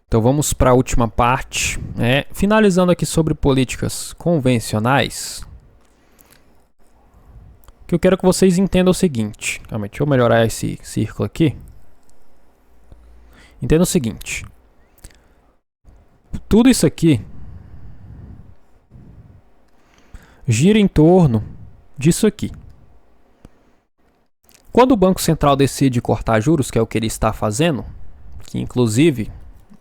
Então vamos para a última parte, né? Finalizando aqui sobre políticas convencionais. O que eu quero que vocês entendam é o seguinte. Calma aí, deixa eu melhorar esse círculo aqui. Entenda o seguinte. Tudo isso aqui gira em torno disso aqui. Quando o Banco Central decide cortar juros, que é o que ele está fazendo, que inclusive,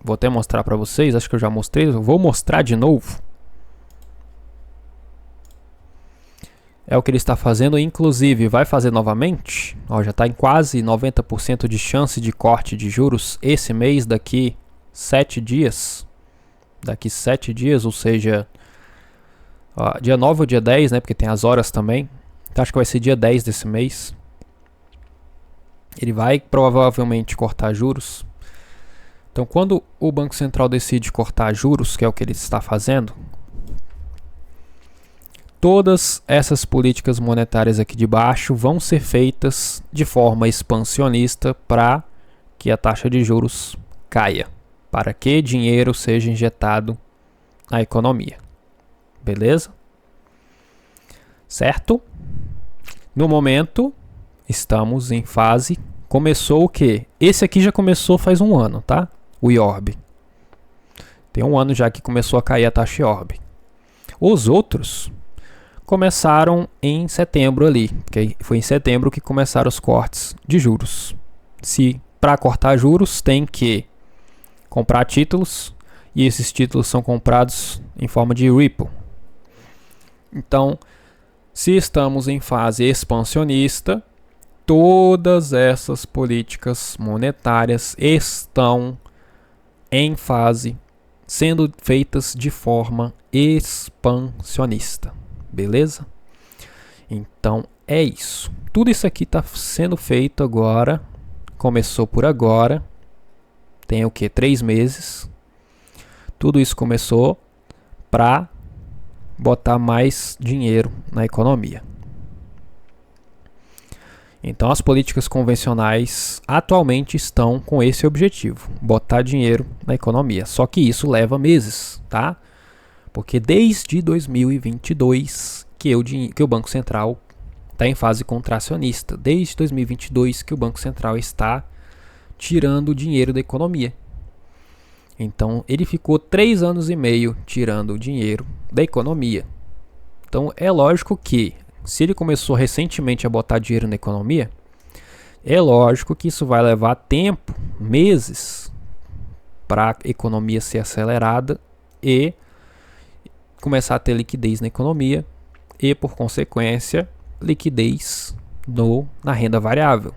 vou até mostrar para vocês, acho que eu já mostrei, eu vou mostrar de novo. É o que ele está fazendo, inclusive vai fazer novamente. Ó, já está em quase 90% de chance de corte de juros esse mês, daqui 7 dias. Daqui 7 dias, ou seja, ó, dia 9 ou dia 10, né? Porque tem as horas também. Então acho que vai ser dia 10 desse mês. Ele vai provavelmente cortar juros. Então quando o Banco Central decide cortar juros, que é o que ele está fazendo, todas essas políticas monetárias aqui de baixo vão ser feitas de forma expansionista para que a taxa de juros caia, para que dinheiro seja injetado na economia. Beleza? Certo? No momento, estamos em fase... Começou o quê? Esse aqui já começou faz um ano, tá? O IORB. Tem um ano já que começou a cair a taxa IORB. Os outros começaram em setembro ali, porque foi em setembro que começaram os cortes de juros. Se para cortar juros tem que comprar títulos, e esses títulos são comprados em forma de Ripple. Então, se estamos em fase expansionista, todas essas políticas monetárias estão em fase sendo feitas de forma expansionista. Beleza? Então é isso. Tudo isso aqui está sendo feito agora. Começou por agora. Tem o que? 3 meses. Tudo isso começou para botar mais dinheiro na economia. Então as políticas convencionais atualmente estão com esse objetivo, botar dinheiro na economia. Só que isso leva meses, tá? Porque desde 2022 que o Banco Central está em fase contracionista. Desde 2022 que o Banco Central está tirando o dinheiro da economia. Então ele ficou 3 anos e meio tirando o dinheiro da economia. Então é lógico que se ele começou recentemente a botar dinheiro na economia, é lógico que isso vai levar tempo, meses, para a economia ser acelerada e começar a ter liquidez na economia e, por consequência, liquidez na renda variável.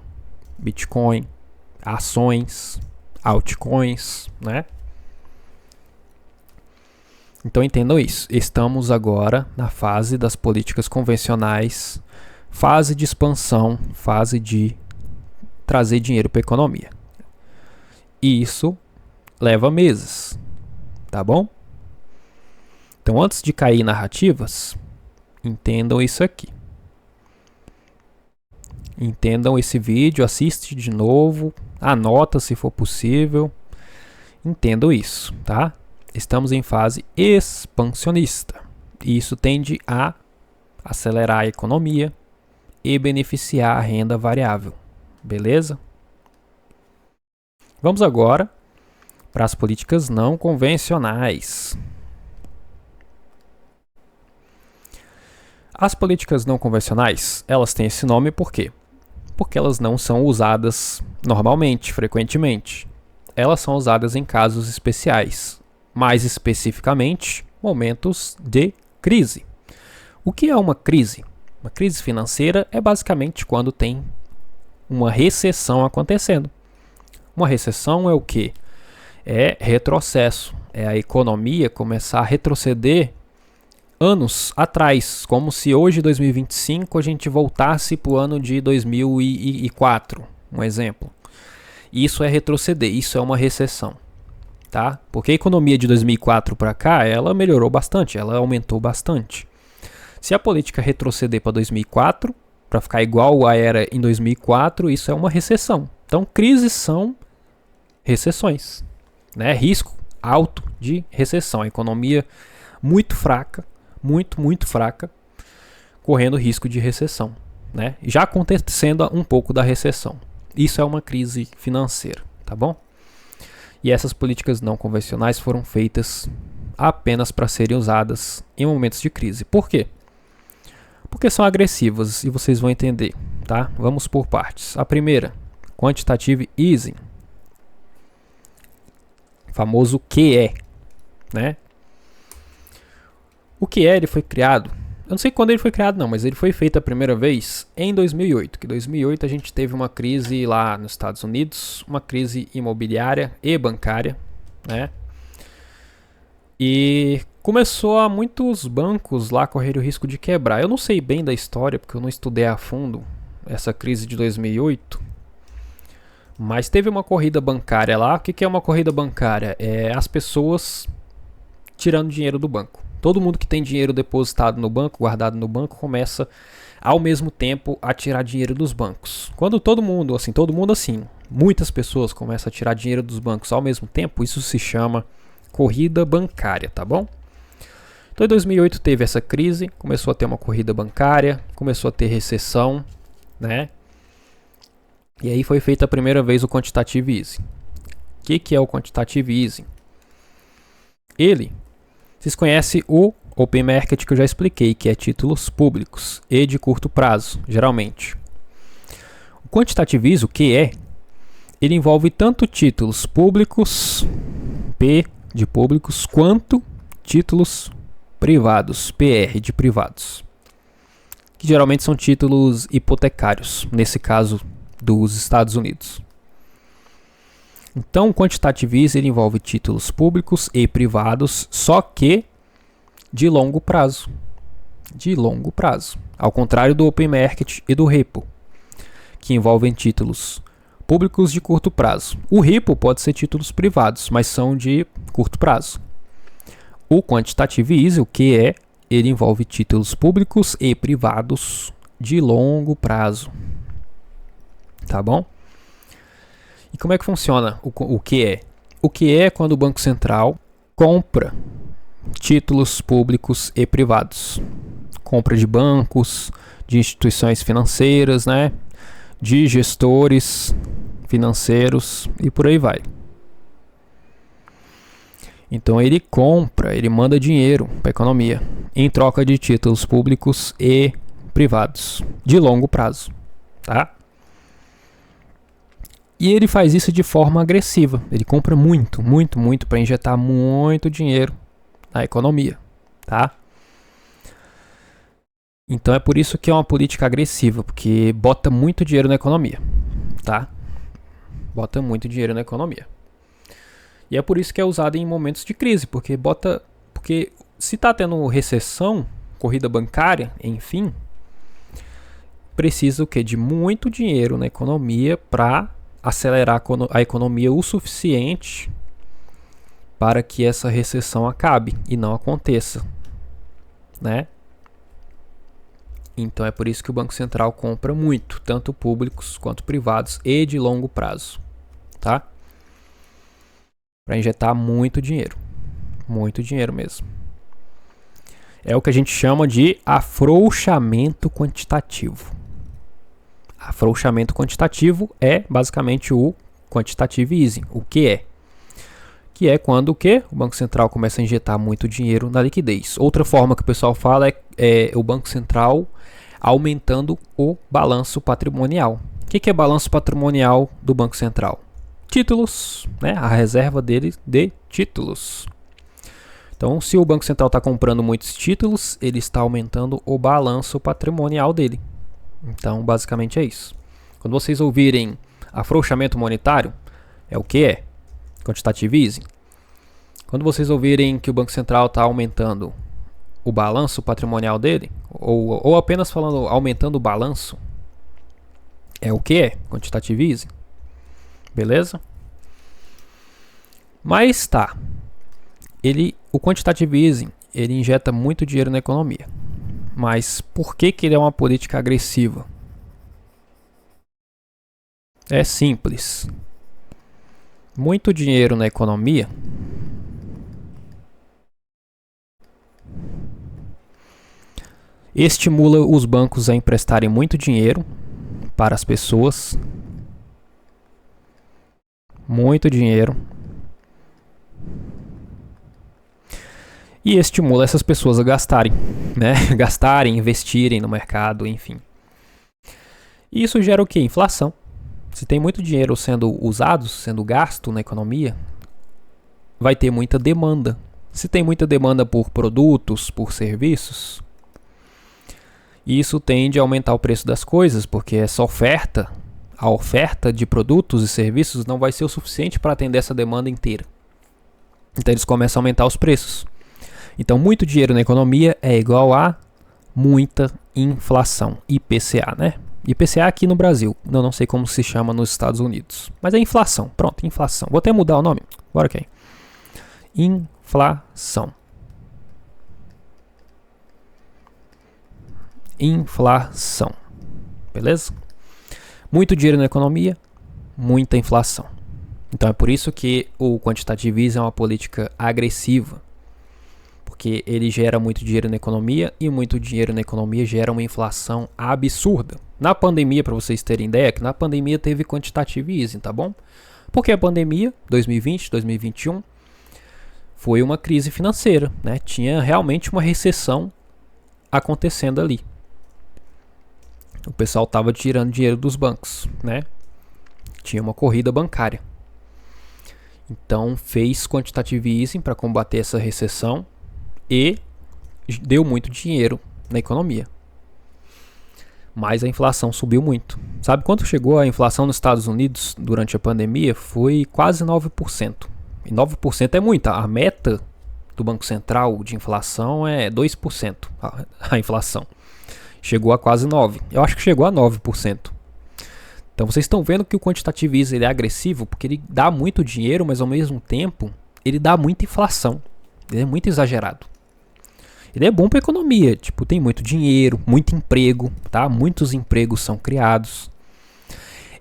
Bitcoin, ações, altcoins, né? Então entendam isso, estamos agora na fase das políticas convencionais, fase de expansão, fase de trazer dinheiro para a economia. E isso leva meses, tá bom? Então antes de cair em narrativas, entendam isso aqui. Entendam esse vídeo, assiste de novo, anota se for possível, entendam isso, tá? Estamos em fase expansionista e isso tende a acelerar a economia e beneficiar a renda variável, beleza? Vamos agora para as políticas não convencionais. As políticas não convencionais, elas têm esse nome por quê? Porque elas não são usadas normalmente, frequentemente. Elas são usadas em casos especiais. Mais especificamente, momentos de crise. O que é uma crise? Uma crise financeira é basicamente quando tem uma recessão acontecendo. Uma recessão é o quê? É retrocesso. É a economia começar a retroceder anos atrás, como se hoje, 2025, a gente voltasse para o ano de 2004, um exemplo. Isso é retroceder, isso é uma recessão. Tá? Porque a economia de 2004 para cá, ela melhorou bastante, ela aumentou bastante. Se a política retroceder para 2004, para ficar igual a era em 2004, isso é uma recessão. Então, crises são recessões, né? Risco alto de recessão. A economia muito fraca, muito fraca, correndo risco de recessão, né? Já acontecendo um pouco da recessão. Isso é uma crise financeira, tá bom? E essas políticas não convencionais foram feitas apenas para serem usadas em momentos de crise. Por quê? Porque são agressivas e vocês vão entender, tá? Vamos por partes. A primeira, quantitative easing, famoso QE, né? O QE ele foi criado, eu não sei quando ele foi criado não, mas ele foi feito a primeira vez em 2008. Que em 2008 a gente teve uma crise lá nos Estados Unidos, uma crise imobiliária e bancária, né? E começou a muitos bancos lá correrem o risco de quebrar. Eu não sei bem da história, porque eu não estudei a fundo essa crise de 2008. Mas teve uma corrida bancária lá. O que é uma corrida bancária? É as pessoas tirando dinheiro do banco. Todo mundo que tem dinheiro depositado no banco, guardado no banco, começa ao mesmo tempo a tirar dinheiro dos bancos. Quando todo mundo assim, muitas pessoas começam a tirar dinheiro dos bancos ao mesmo tempo, isso se chama corrida bancária, tá bom? Então em 2008 teve essa crise, começou a ter uma corrida bancária, começou a ter recessão, né? E aí foi feita a primeira vez o quantitative easing. O que é o quantitative easing? Vocês conhecem o open market que eu já expliquei, que é títulos públicos e de curto prazo, geralmente. O quantitative easing, o que é? Ele envolve tanto títulos públicos, P de públicos, quanto títulos privados, PR de privados, que geralmente são títulos hipotecários, nesse caso dos Estados Unidos. Então, o quantitative easing ele envolve títulos públicos e privados, só que de longo prazo. De longo prazo. Ao contrário do open market e do repo, que envolvem títulos públicos de curto prazo. O repo pode ser títulos privados, mas são de curto prazo. O quantitative easing, o que é? Ele envolve títulos públicos e privados de longo prazo. Tá bom? E como é que funciona o que é? O que é quando o Banco Central compra títulos públicos e privados. Compra de bancos, de instituições financeiras, né? De gestores financeiros e por aí vai. Então ele compra, ele manda dinheiro para a economia em troca de títulos públicos e privados de longo prazo, tá? E ele faz isso de forma agressiva. Ele compra muito para injetar muito dinheiro na economia, tá? Então é por isso que é uma política agressiva, porque bota muito dinheiro na economia, tá? Bota muito dinheiro na economia. E é por isso que é usado em momentos de crise, porque se está tendo recessão, corrida bancária, enfim, precisa o quê? De muito dinheiro na economia para acelerar a economia o suficiente para que essa recessão acabe e não aconteça, né? Então é por isso que o Banco Central compra muito, tanto públicos quanto privados e de longo prazo, tá? Para injetar muito dinheiro mesmo. É o que a gente chama de afrouxamento quantitativo. Afrouxamento quantitativo é basicamente o quantitative easing, o que é? Que é quando o quê? O Banco Central começa a injetar muito dinheiro na liquidez. Outra forma que o pessoal fala é o Banco Central aumentando o balanço patrimonial. O que é balanço patrimonial do Banco Central? Títulos, né? A reserva dele de títulos. Então, se o Banco Central está comprando muitos títulos, ele está aumentando o balanço patrimonial dele. Então, basicamente é isso. Quando vocês ouvirem afrouxamento monetário, é o que é? Quantitative easing. Quando vocês ouvirem que o Banco Central está aumentando o balanço patrimonial dele, ou apenas falando aumentando o balanço, é o que é? Quantitative easing. Beleza? Mas tá. O quantitative easing, ele injeta muito dinheiro na economia. Mas por que ele é uma política agressiva? É simples. Muito dinheiro na economia Estimula os bancos a emprestarem muito dinheiro para as pessoas. Muito dinheiro. E estimula essas pessoas a gastarem, né? Gastarem, investirem no mercado, enfim. E isso gera o quê? Inflação. Se tem muito dinheiro sendo usado, sendo gasto na economia, vai ter muita demanda. Se tem muita demanda por produtos, por serviços, isso tende a aumentar o preço das coisas, porque essa oferta, a oferta de produtos e serviços não vai ser o suficiente para atender essa demanda inteira. Então eles começam a aumentar os preços. Então muito dinheiro na economia é igual a muita inflação, IPCA, né? IPCA aqui no Brasil, eu não sei como se chama nos Estados Unidos, mas é inflação, pronto, inflação. Vou até mudar o nome, bora aqui. Inflação. Inflação, beleza? Muito dinheiro na economia, muita inflação. Então é por isso que o quantitativismo é uma política agressiva, porque ele gera muito dinheiro na economia e muito dinheiro na economia gera uma inflação absurda. Na pandemia, para vocês terem ideia, que na pandemia teve quantitative easing, tá bom? Porque a pandemia, 2020, 2021, foi uma crise financeira, né? Tinha realmente uma recessão acontecendo ali. O pessoal estava tirando dinheiro dos bancos, né? Tinha uma corrida bancária. Então fez quantitative easing para combater essa recessão e deu muito dinheiro na economia. Mas a inflação subiu muito. Sabe quanto chegou a inflação nos Estados Unidos durante a pandemia? Foi quase 9%. E 9% é muito. A meta do Banco Central de inflação é 2%. A inflação chegou a quase 9%. Eu acho que chegou a 9%. Então vocês estão vendo que o quantitative easing ele é agressivo porque ele dá muito dinheiro, mas ao mesmo tempo ele dá muita inflação. Ele é muito exagerado. Ele é bom para a economia, tipo, tem muito dinheiro, muito emprego, tá? Muitos empregos são criados.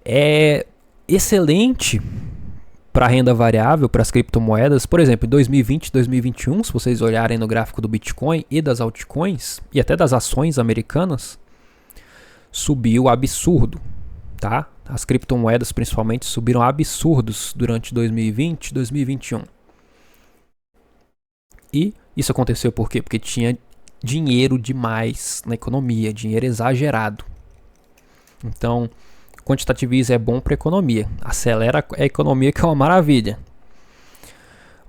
É excelente para a renda variável, para as criptomoedas. Por exemplo, em 2020 e 2021, se vocês olharem no gráfico do Bitcoin e das altcoins, e até das ações americanas, subiu absurdo, tá? As criptomoedas principalmente subiram absurdos durante 2020 e 2021. E isso aconteceu por quê? Porque tinha dinheiro demais na economia, dinheiro exagerado. Então, quantitative easing é bom para a economia, acelera a economia, que é uma maravilha.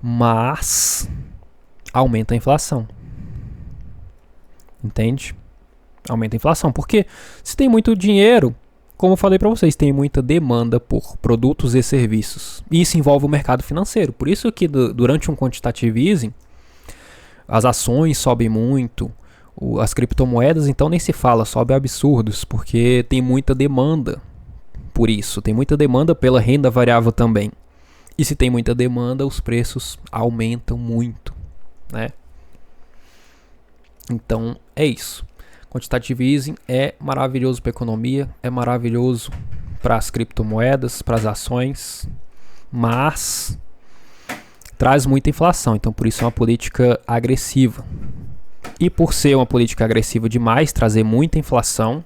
Mas aumenta a inflação. Entende? Aumenta a inflação, porque se tem muito dinheiro, como eu falei para vocês, tem muita demanda por produtos e serviços. E isso envolve o mercado financeiro. Por isso que durante um quantitative easing, as ações sobem muito, as criptomoedas então nem se fala, sobem absurdos, porque tem muita demanda por isso, tem muita demanda pela renda variável também. E se tem muita demanda, os preços aumentam muito, né? Então é isso. Quantitative easing é maravilhoso para a economia, é maravilhoso para as criptomoedas, para as ações, mas traz muita inflação, então por isso é uma política agressiva. E por ser uma política agressiva demais, trazer muita inflação,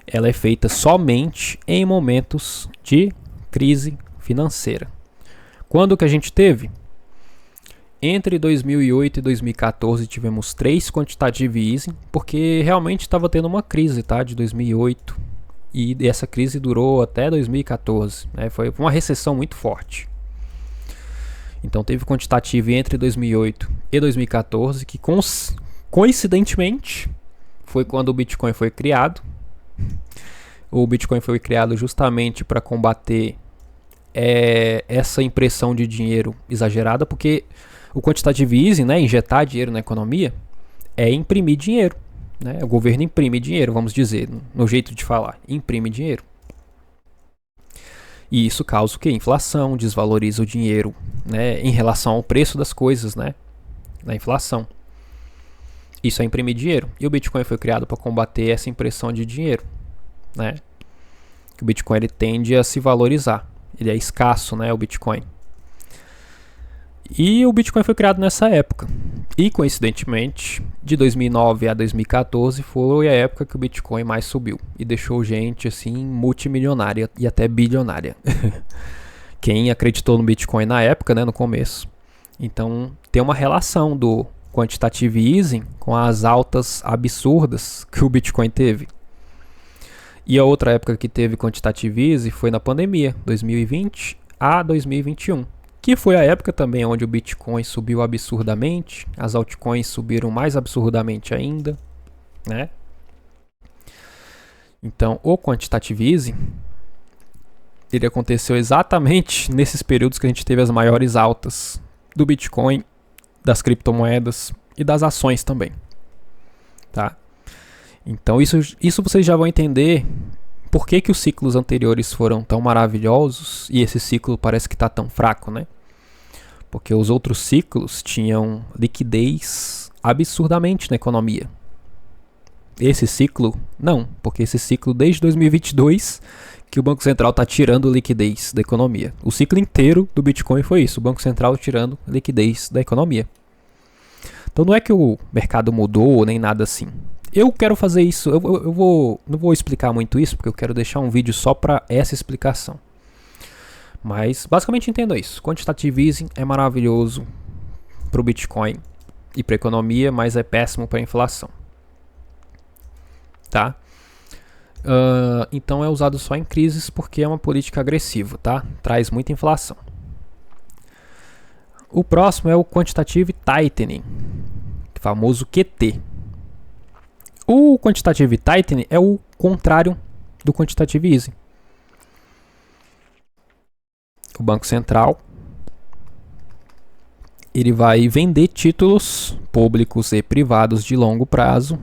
ela é feita somente em momentos de crise financeira. Quando que a gente teve? Entre 2008 e 2014 tivemos 3 quantitative easing, porque realmente estava tendo uma crise, tá, de 2008, e essa crise durou até 2014, né? Foi uma recessão muito forte. Então teve quantitative entre 2008 e 2014, que coincidentemente foi quando o Bitcoin foi criado. O Bitcoin foi criado justamente para combater essa impressão de dinheiro exagerada, porque o quantitative easing, né, injetar dinheiro na economia, é imprimir dinheiro, né? O governo imprime dinheiro, vamos dizer, no jeito de falar, imprime dinheiro. E isso causa o quê? Inflação, desvaloriza o dinheiro, né, em relação ao preço das coisas, né, da inflação. Isso é imprimir dinheiro. E o Bitcoin foi criado para combater essa impressão de dinheiro, né? O Bitcoin ele tende a se valorizar. Ele é escasso, né, o Bitcoin. E o Bitcoin foi criado nessa época. E, coincidentemente, de 2009 a 2014 foi a época que o Bitcoin mais subiu e deixou gente assim multimilionária e até bilionária. Quem acreditou no Bitcoin na época, né, no começo. Então, tem uma relação do quantitative easing com as altas absurdas que o Bitcoin teve. E a outra época que teve quantitative easing foi na pandemia, 2020 a 2021. Que foi a época também onde o Bitcoin subiu absurdamente, as altcoins subiram mais absurdamente ainda, né? Então, o quantitative easing, ele aconteceu exatamente nesses períodos que a gente teve as maiores altas do Bitcoin, das criptomoedas e das ações também, tá? Então, isso vocês já vão entender por que os ciclos anteriores foram tão maravilhosos e esse ciclo parece que está tão fraco, né? Porque os outros ciclos tinham liquidez absurdamente na economia. Esse ciclo, não, porque esse ciclo desde 2022 que o Banco Central está tirando liquidez da economia. O ciclo inteiro do Bitcoin foi isso, o Banco Central tirando liquidez da economia. Então não é que o mercado mudou nem nada assim. Eu quero fazer isso, não vou explicar muito isso, porque eu quero deixar um vídeo só para essa explicação. Mas basicamente entenda isso. Quantitative easing é maravilhoso para o Bitcoin e para a economia, mas é péssimo para a inflação. Tá? Então é usado só em crises porque é uma política agressiva, tá? Traz muita inflação. O próximo é o Quantitative Tightening, famoso QT. O Quantitative Tightening é o contrário do Quantitative Easing. O Banco Central ele vai vender títulos públicos e privados de longo prazo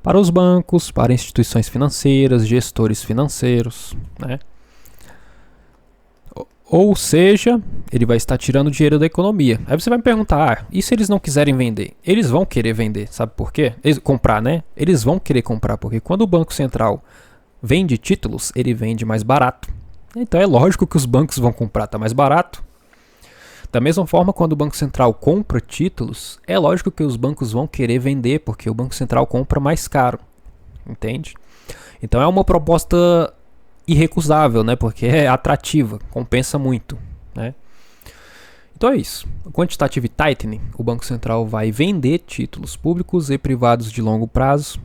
para os bancos, para instituições financeiras, gestores financeiros, né? Ou seja, ele vai estar tirando dinheiro da economia. Aí você vai me perguntar, e se eles não quiserem vender? Eles vão querer vender, sabe por quê? Comprar, né? Eles vão querer comprar, porque quando o Banco Central vende títulos, ele vende mais barato. Então é lógico que os bancos vão comprar, tá mais barato. Da mesma forma, quando o Banco Central compra títulos, é lógico que os bancos vão querer vender, porque o Banco Central compra mais caro, entende? Então é uma proposta irrecusável, né? Porque é atrativa, compensa muito, né? Então é isso. O Quantitative Tightening, o Banco Central vai vender títulos públicos e privados de longo prazo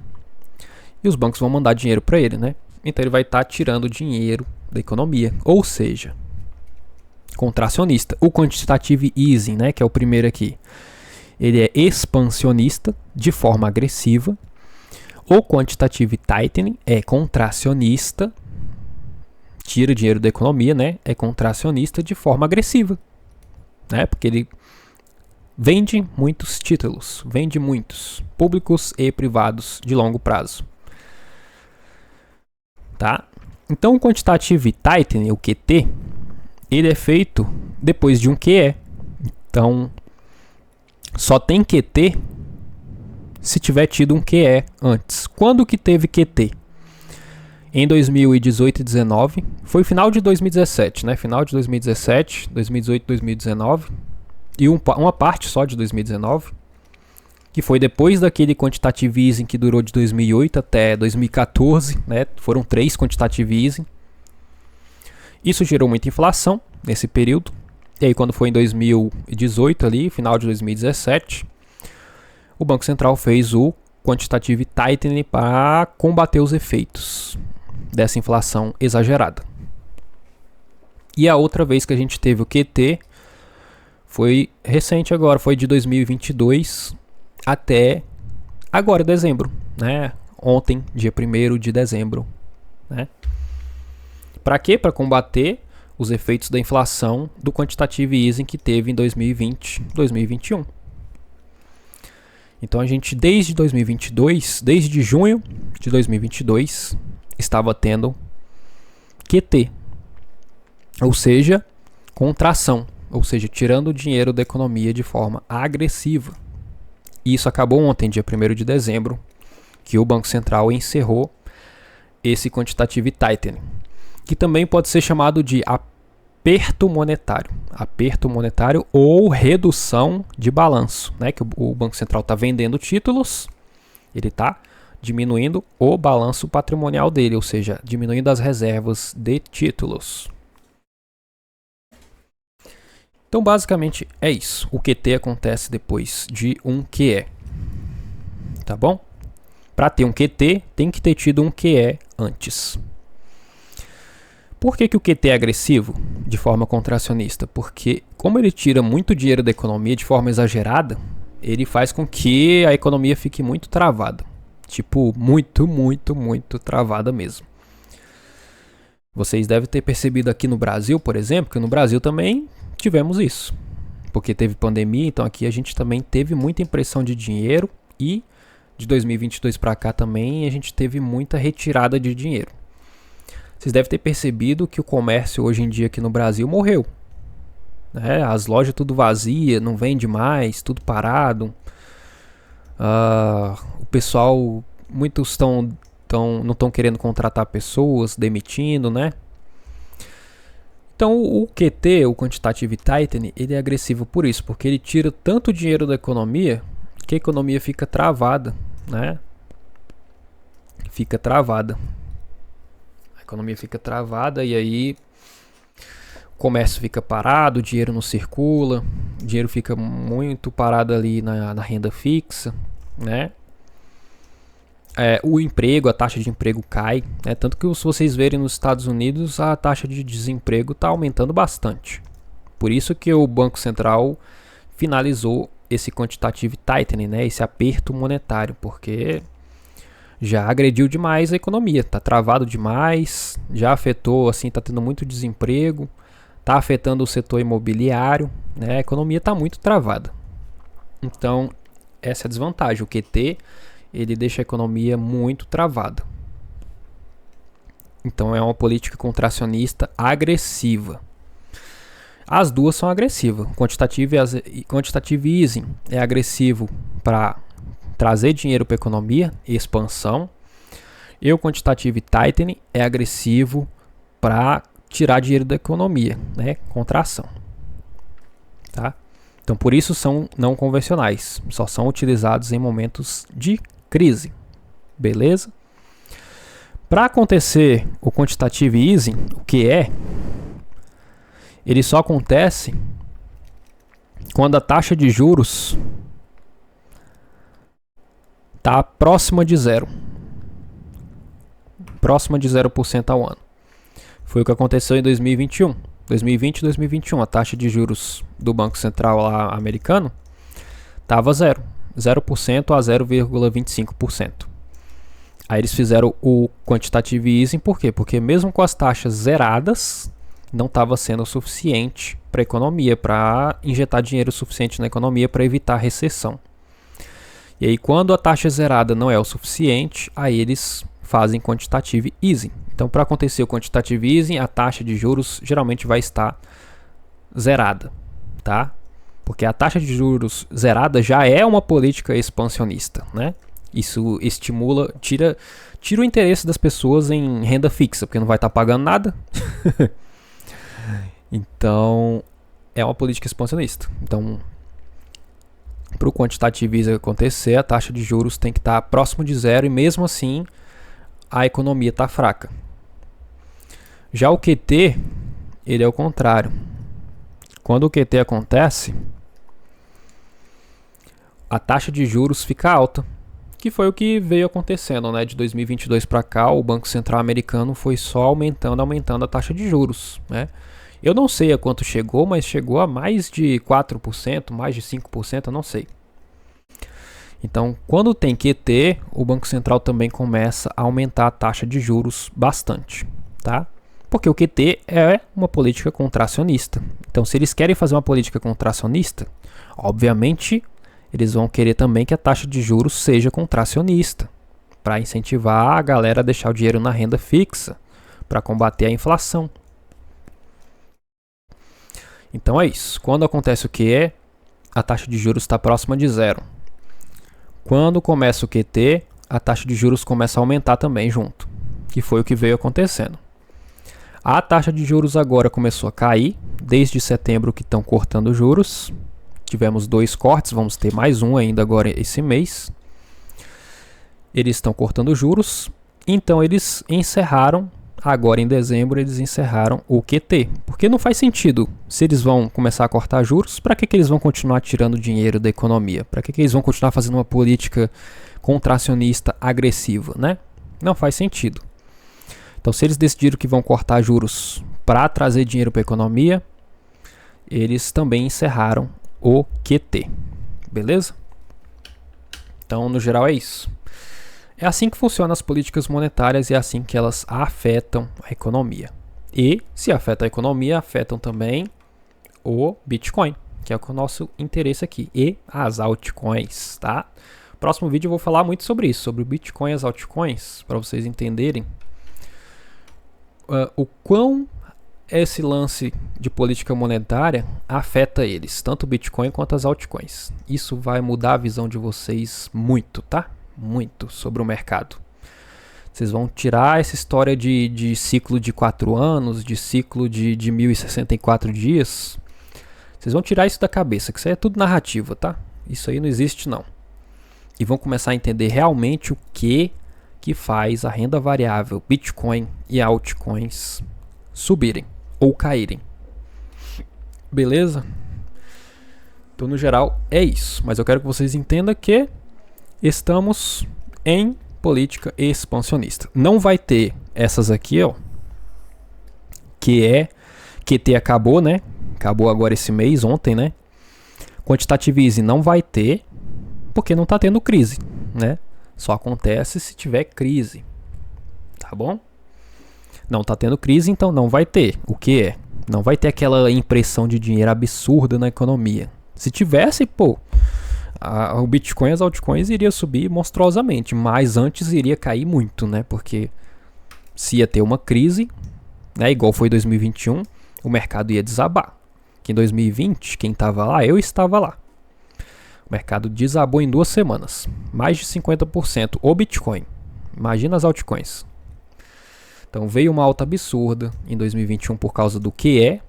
e os bancos vão mandar dinheiro para ele, né? Então ele vai estar tirando dinheiro da economia, ou seja, contracionista. O Quantitative Easing, né, que é o primeiro aqui, ele é expansionista de forma agressiva. O Quantitative Tightening é contracionista, tira dinheiro da economia, né? É contracionista de forma agressiva, né? Porque ele vende muitos títulos, vende muitos, públicos e privados de longo prazo, tá? Então o Quantitative Tightening, o QT, ele é feito depois de um QE. Então só tem QT se tiver tido um QE antes. Quando que teve QT? Em 2018 e 2019, foi final de 2017, né? Final de 2017, 2018 e 2019, e uma parte só de 2019, que foi depois daquele quantitative easing que durou de 2008 até 2014, né? Foram 3 quantitative easing. Isso gerou muita inflação nesse período. E aí quando foi em 2018 ali, final de 2017, o Banco Central fez o quantitative tightening para combater os efeitos dessa inflação exagerada. E a outra vez que a gente teve o QT foi recente agora, foi de 2022 até agora, dezembro, né? Ontem, dia 1º de dezembro, né? Para quê? Para combater os efeitos da inflação do quantitative easing que teve em 2020, 2021. Então a gente desde 2022, desde junho de 2022, estava tendo QT, ou seja, contração, ou seja, tirando dinheiro da economia de forma agressiva. E isso acabou ontem, dia 1º de dezembro, que o Banco Central encerrou esse quantitative tightening, que também pode ser chamado de aperto monetário. aperto monetário ou redução de balanço, né? Que o Banco Central está vendendo títulos, ele está diminuindo o balanço patrimonial dele, ou seja, diminuindo as reservas de títulos. Então, basicamente é isso. O QT acontece depois de um QE, tá bom? Para ter um QT, tem que ter tido um QE antes. Por que o QT é agressivo de forma contracionista? Porque, como ele tira muito dinheiro da economia de forma exagerada, ele faz com que a economia fique muito travada. Tipo, muito, muito, muito travada mesmo. Vocês devem ter percebido aqui no Brasil, por exemplo, que no Brasil também tivemos isso. Porque teve pandemia, então aqui a gente também teve muita impressão de dinheiro e de 2022 para cá também a gente teve muita retirada de dinheiro. Vocês devem ter percebido que o comércio hoje em dia aqui no Brasil morreu. Né? As lojas tudo vazia, não vende mais, tudo parado. O pessoal, muitos não estão querendo contratar pessoas, demitindo, né? Então o QT, o Quantitative Tightening, ele é agressivo por isso, porque ele tira tanto dinheiro da economia que a economia fica travada, né? Fica travada. A economia fica travada e aí o comércio fica parado, o dinheiro não circula, o dinheiro fica muito parado ali na renda fixa, né? O emprego, a taxa de emprego cai, né? Tanto que se vocês verem nos Estados Unidos, a taxa de desemprego está aumentando bastante. Por isso que o Banco Central finalizou esse quantitative tightening, né? Esse aperto monetário, porque já agrediu demais a economia, está travado demais, já afetou, assim, está tendo muito desemprego, está afetando o setor imobiliário, né? A economia está muito travada. Então, essa é a desvantagem. O QT, ele deixa a economia muito travada. Então é uma política contracionista agressiva. As duas são agressivas. Quantitative easing é agressivo para trazer dinheiro para a economia, expansão. E o quantitative tightening é agressivo para tirar dinheiro da economia, né? Contração. Tá? Então por isso são não convencionais. Só são utilizados em momentos de crise, beleza? Para acontecer o quantitative easing, o que é? Ele só acontece quando a taxa de juros está próxima de zero, próxima de 0% ao ano. Foi o que aconteceu em 2021, 2020 e 2021. A taxa de juros do Banco Central lá americano estava zero. 0% a 0,25%. Aí eles fizeram o quantitative easing, por quê? Porque mesmo com as taxas zeradas, não estava sendo o suficiente para a economia, para injetar dinheiro suficiente na economia para evitar a recessão. E aí quando a taxa zerada não é o suficiente, aí eles fazem quantitative easing. Então para acontecer o quantitative easing, a taxa de juros geralmente vai estar zerada, tá? Porque a taxa de juros zerada já é uma política expansionista, né? Isso estimula, tira o interesse das pessoas em renda fixa, porque não vai estar pagando nada. Então, é uma política expansionista. Então, para o quantitative easing acontecer, a taxa de juros tem que estar próximo de zero e mesmo assim a economia está fraca. Já o QT, ele é o contrário. Quando o QT acontece, a taxa de juros fica alta, que foi o que veio acontecendo, né? De 2022 para cá, o Banco Central americano foi só aumentando a taxa de juros, né? Eu não sei a quanto chegou, mas chegou a mais de 4%, mais de 5%, eu não sei. Então, quando tem QT, o Banco Central também começa a aumentar a taxa de juros bastante, tá? Porque o QT é uma política contracionista. Então, se eles querem fazer uma política contracionista, obviamente eles vão querer também que a taxa de juros seja contracionista, para incentivar a galera a deixar o dinheiro na renda fixa, para combater a inflação. Então é isso. Quando acontece o QE, a taxa de juros está próxima de zero. Quando começa o QT, a taxa de juros começa a aumentar também junto, que foi o que veio acontecendo. A taxa de juros agora começou a cair, desde setembro que estão cortando juros. Tivemos 2 cortes, vamos ter mais um ainda agora esse mês. Eles estão cortando juros, então eles encerraram, agora em dezembro eles encerraram o QT. Porque não faz sentido, se eles vão começar a cortar juros, para que eles vão continuar tirando dinheiro da economia? Para que eles vão continuar fazendo uma política contracionista agressiva, né? Não faz sentido. Então, se eles decidiram que vão cortar juros para trazer dinheiro para a economia, eles também encerraram o QT. Beleza? Então, no geral, é isso. É assim que funcionam as políticas monetárias e é assim que elas afetam a economia. E, se afetam a economia, afetam também o Bitcoin, que é o nosso interesse aqui, e as altcoins, tá? Próximo vídeo eu vou falar muito sobre isso, sobre o Bitcoin e as altcoins, para vocês entenderem o quão esse lance de política monetária afeta eles, tanto o Bitcoin quanto as altcoins. Isso vai mudar a visão de vocês muito, tá? Muito sobre o mercado. Vocês vão tirar essa história de ciclo de 4 anos, de ciclo de 1064 dias. Vocês vão tirar isso da cabeça, que isso aí é tudo narrativa, tá? Isso aí não existe não. E vão começar a entender realmente o que faz a renda variável, Bitcoin e altcoins subirem ou caírem. Beleza? Então, no geral, é isso. Mas eu quero que vocês entendam que estamos em política expansionista. Não vai ter essas aqui, ó, QT acabou, né? Acabou agora esse mês, ontem, né? Quantitative easing não vai ter, porque não está tendo crise, né? Só acontece se tiver crise, tá bom? Não está tendo crise, então não vai ter. O que é? Não vai ter aquela impressão de dinheiro absurda na economia. Se tivesse, pô, o Bitcoin e as altcoins iria subir monstruosamente, mas antes iria cair muito, né? Porque se ia ter uma crise, né, igual foi 2021, o mercado ia desabar. Que em 2020, quem estava lá, eu estava lá. O mercado desabou em 2 semanas. Mais de 50%. O Bitcoin. Imagina as altcoins. Então veio uma alta absurda em 2021 por causa do QE.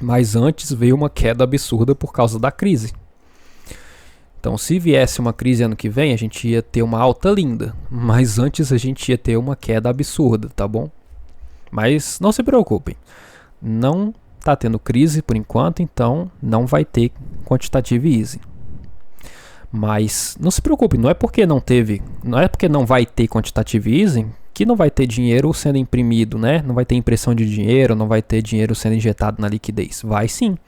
Mas antes veio uma queda absurda por causa da crise. Então se viesse uma crise ano que vem, a gente ia ter uma alta linda. Mas antes a gente ia ter uma queda absurda, tá bom? Mas não se preocupem. Não está tendo crise por enquanto, então não vai ter quantitative easing. Mas não se preocupe, não é porque não vai ter quantitative easing que não vai ter dinheiro sendo imprimido, né? Não vai ter impressão de dinheiro, não vai ter dinheiro sendo injetado na liquidez. Vai sim.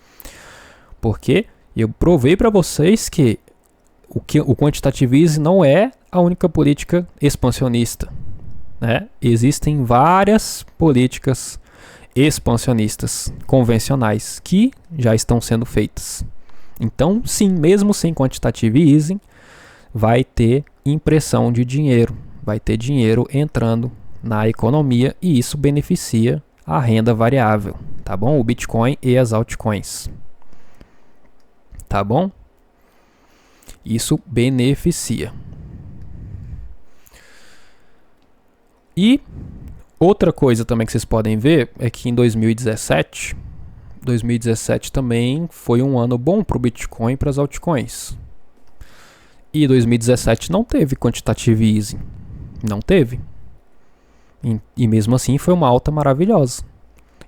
Porque eu provei para vocês que o quantitative easing não é a única política expansionista, né? Existem várias políticas expansionistas convencionais que já estão sendo feitas. Então, sim, mesmo sem quantitative easing, vai ter impressão de dinheiro, vai ter dinheiro entrando na economia e isso beneficia a renda variável, tá bom? O Bitcoin e as altcoins, tá bom? Isso beneficia. E outra coisa também que vocês podem ver é que em 2017 também foi um ano bom para o Bitcoin e para as altcoins. E 2017 não teve quantitative easing. Não teve. E mesmo assim foi uma alta maravilhosa.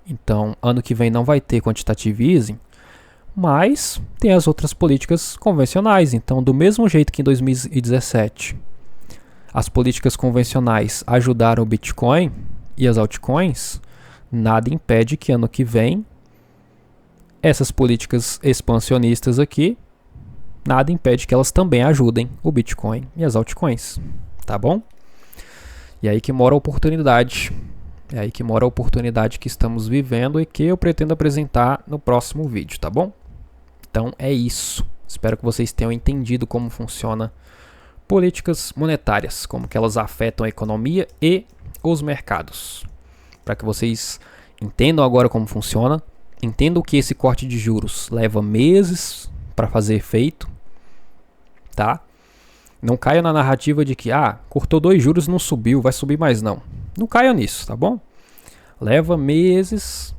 Então, ano que vem não vai ter quantitative easing, mas tem as outras políticas convencionais. Então, do mesmo jeito que em 2017 as políticas convencionais ajudaram o Bitcoin e as altcoins, nada impede que ano que vem essas políticas expansionistas aqui, nada impede que elas também ajudem o Bitcoin e as altcoins, tá bom? E aí que mora a oportunidade. É aí que mora a oportunidade que estamos vivendo e que eu pretendo apresentar no próximo vídeo, tá bom? Então é isso. Espero que vocês tenham entendido como funciona políticas monetárias, como que elas afetam a economia e os mercados. Para que vocês entendam agora como funciona, entendam que esse corte de juros leva meses para fazer efeito, tá? Não caia na narrativa de que, cortou 2 juros, não subiu, vai subir mais não. Não caia nisso, tá bom? Leva meses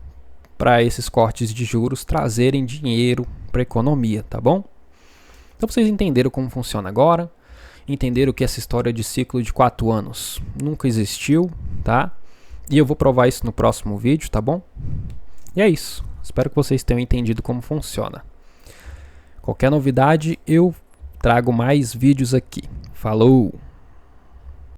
para esses cortes de juros trazerem dinheiro para a economia, tá bom? Então vocês entenderam como funciona agora, entenderam que essa história de ciclo de 4 anos nunca existiu, tá? E eu vou provar isso no próximo vídeo, tá bom? E é isso. Espero que vocês tenham entendido como funciona. Qualquer novidade, eu trago mais vídeos aqui. Falou!